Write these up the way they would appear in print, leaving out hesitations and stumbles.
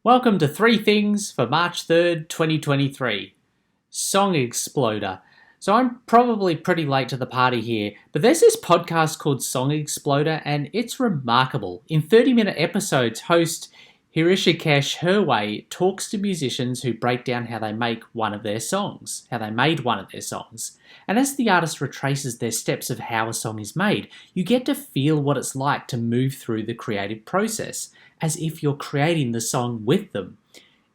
Welcome to Three Things for March 3rd, 2023. Song Exploder. So I'm probably pretty late to the party here, but there's this podcast called Song Exploder and it's remarkable. In 30-minute episodes, host Hrishikesh Hirway talks to musicians who break down how they make one of their songs, how they made one of their songs. And as the artist retraces their steps of how a song is made, you get to feel what it's like to move through the creative process, as if you're creating the song with them.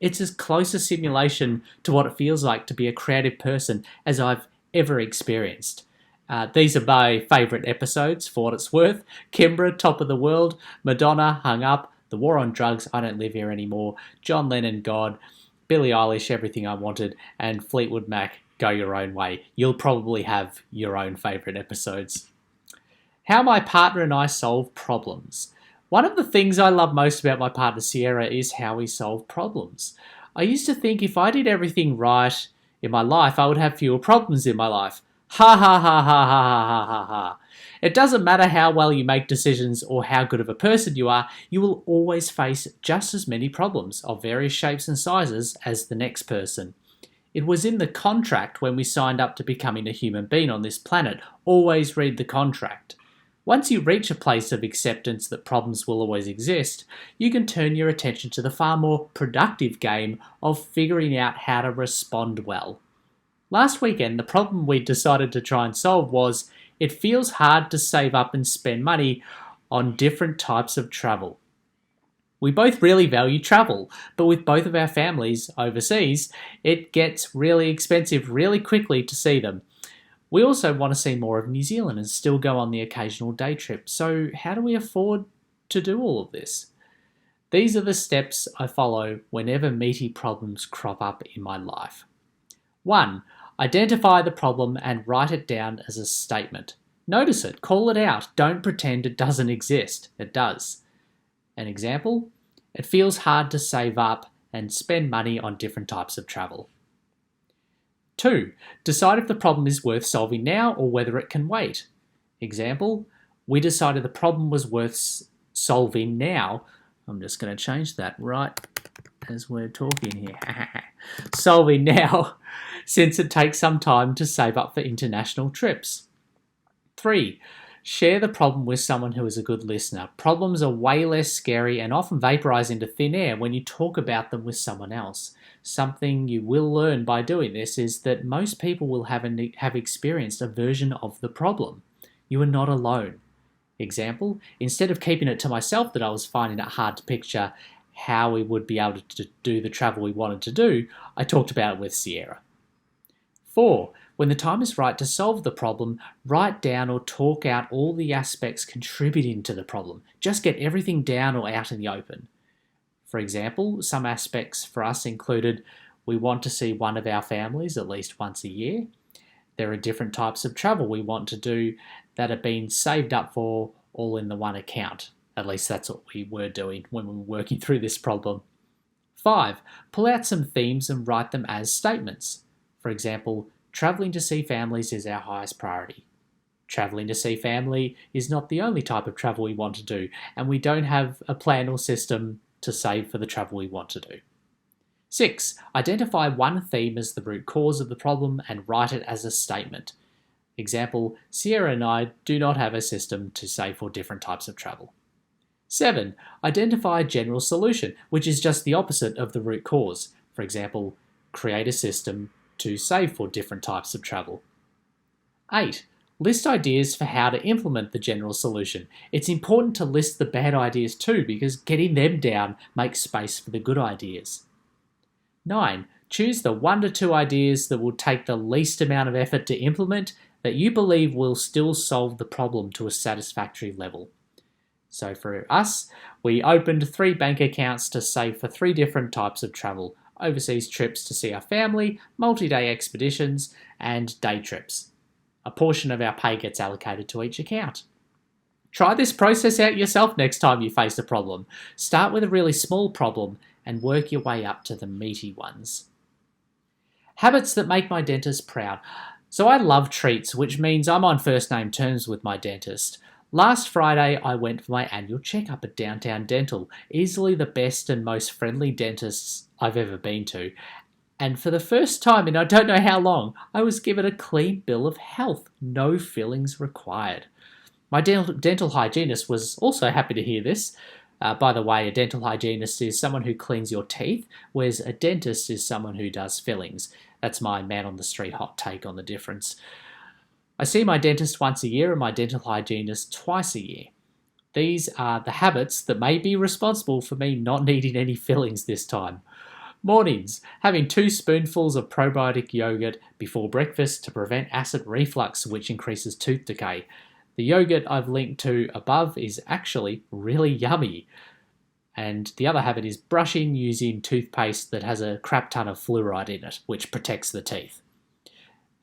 It's as close a simulation to what it feels like to be a creative person as I've ever experienced. These are my favourite episodes, for what it's worth. Kimbra, Top of the World, Madonna, Hung Up, The War on Drugs, I Don't Live Here Anymore, John Lennon, God, Billie Eilish, Everything I Wanted, and Fleetwood Mac, Go Your Own Way. You'll probably have your own favourite episodes. How my partner and I solve problems. One of the things I love most about my partner Sierra is how we solve problems. I used to think if I did everything right in my life, I would have fewer problems in my life. Ha ha ha ha ha ha ha ha. It doesn't matter how well you make decisions or how good of a person you are, you will always face just as many problems of various shapes and sizes as the next person. It was in the contract when we signed up to becoming a human being on this planet. Always read the contract. Once you reach a place of acceptance that problems will always exist, you can turn your attention to the far more productive game of figuring out how to respond well. Last weekend, the problem we decided to try and solve was it feels hard to save up and spend money on different types of travel. We both really value travel, but with both of our families overseas, it gets really expensive really quickly to see them. We also want to see more of New Zealand and still go on the occasional day trip. So how do we afford to do all of this? These are the steps I follow whenever meaty problems crop up in my life. 1. Identify the problem and write it down as a statement. Notice it, call it out, don't pretend it doesn't exist. It does. An example? It feels hard to save up and spend money on different types of travel. 2. Decide if the problem is worth solving now or whether it can wait. Example, we decided the problem was worth solving now. I'm just going to change that right as we're talking here. Solving now, since it takes some time to save up for international trips. 3. Share the problem with someone who is a good listener. Problems are way less scary and often vaporize into thin air when you talk about them with someone else. Something you will learn by doing this is that most people will have experienced a version of the problem. You are not alone. Example, instead of keeping it to myself that I was finding it hard to picture how we would be able to do the travel we wanted to do, I talked about it with Sierra. 4. When the time is right to solve the problem, write down or talk out all the aspects contributing to the problem. Just get everything down or out in the open. For example, some aspects for us included we want to see one of our families at least once a year. There are different types of travel we want to do that are being saved up for all in the one account. At least that's what we were doing when we were working through this problem. 5. Pull out some themes and write them as statements. For example, travelling to see families is our highest priority. Travelling to see family is not the only type of travel we want to do, and we don't have a plan or system to save for the travel we want to do. 6. Identify one theme as the root cause of the problem and write it as a statement. Example, Sierra and I do not have a system to save for different types of travel. 7. Identify a general solution, which is just the opposite of the root cause. For example, create a system to save for different types of travel. 8. List ideas for how to implement the general solution. It's important to list the bad ideas too, because getting them down makes space for the good ideas. 9. Choose the 1 to 2 ideas that will take the least amount of effort to implement that you believe will still solve the problem to a satisfactory level. So for us, we opened 3 bank accounts to save for 3 different types of travel: overseas trips to see our family, multi-day expeditions, and day trips. A portion of our pay gets allocated to each account. Try this process out yourself next time you face a problem. Start with a really small problem and work your way up to the meaty ones. Habits that make my dentist proud. So I love treats, which means I'm on first name terms with my dentist. Last Friday, I went for my annual checkup at Downtown Dental, easily the best and most friendly dentists I've ever been to. And for the first time in I don't know how long, I was given a clean bill of health, no fillings required. My dental hygienist was also happy to hear this. By the way, a dental hygienist is someone who cleans your teeth, whereas a dentist is someone who does fillings. That's my man on the street hot take on the difference. I see my dentist once a year and my dental hygienist twice a year. These are the habits that may be responsible for me not needing any fillings this time. Mornings, having 2 spoonfuls of probiotic yogurt before breakfast to prevent acid reflux, which increases tooth decay. The yogurt I've linked to above is actually really yummy. And the other habit is brushing using toothpaste that has a crap ton of fluoride in it, which protects the teeth.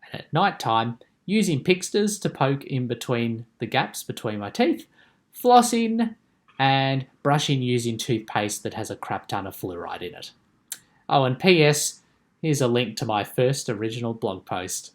And at night time, using Pixters to poke in between the gaps between my teeth, flossing, and brushing using toothpaste that has a crap ton of fluoride in it. Oh, and P.S. Here's a link to my first original blog post.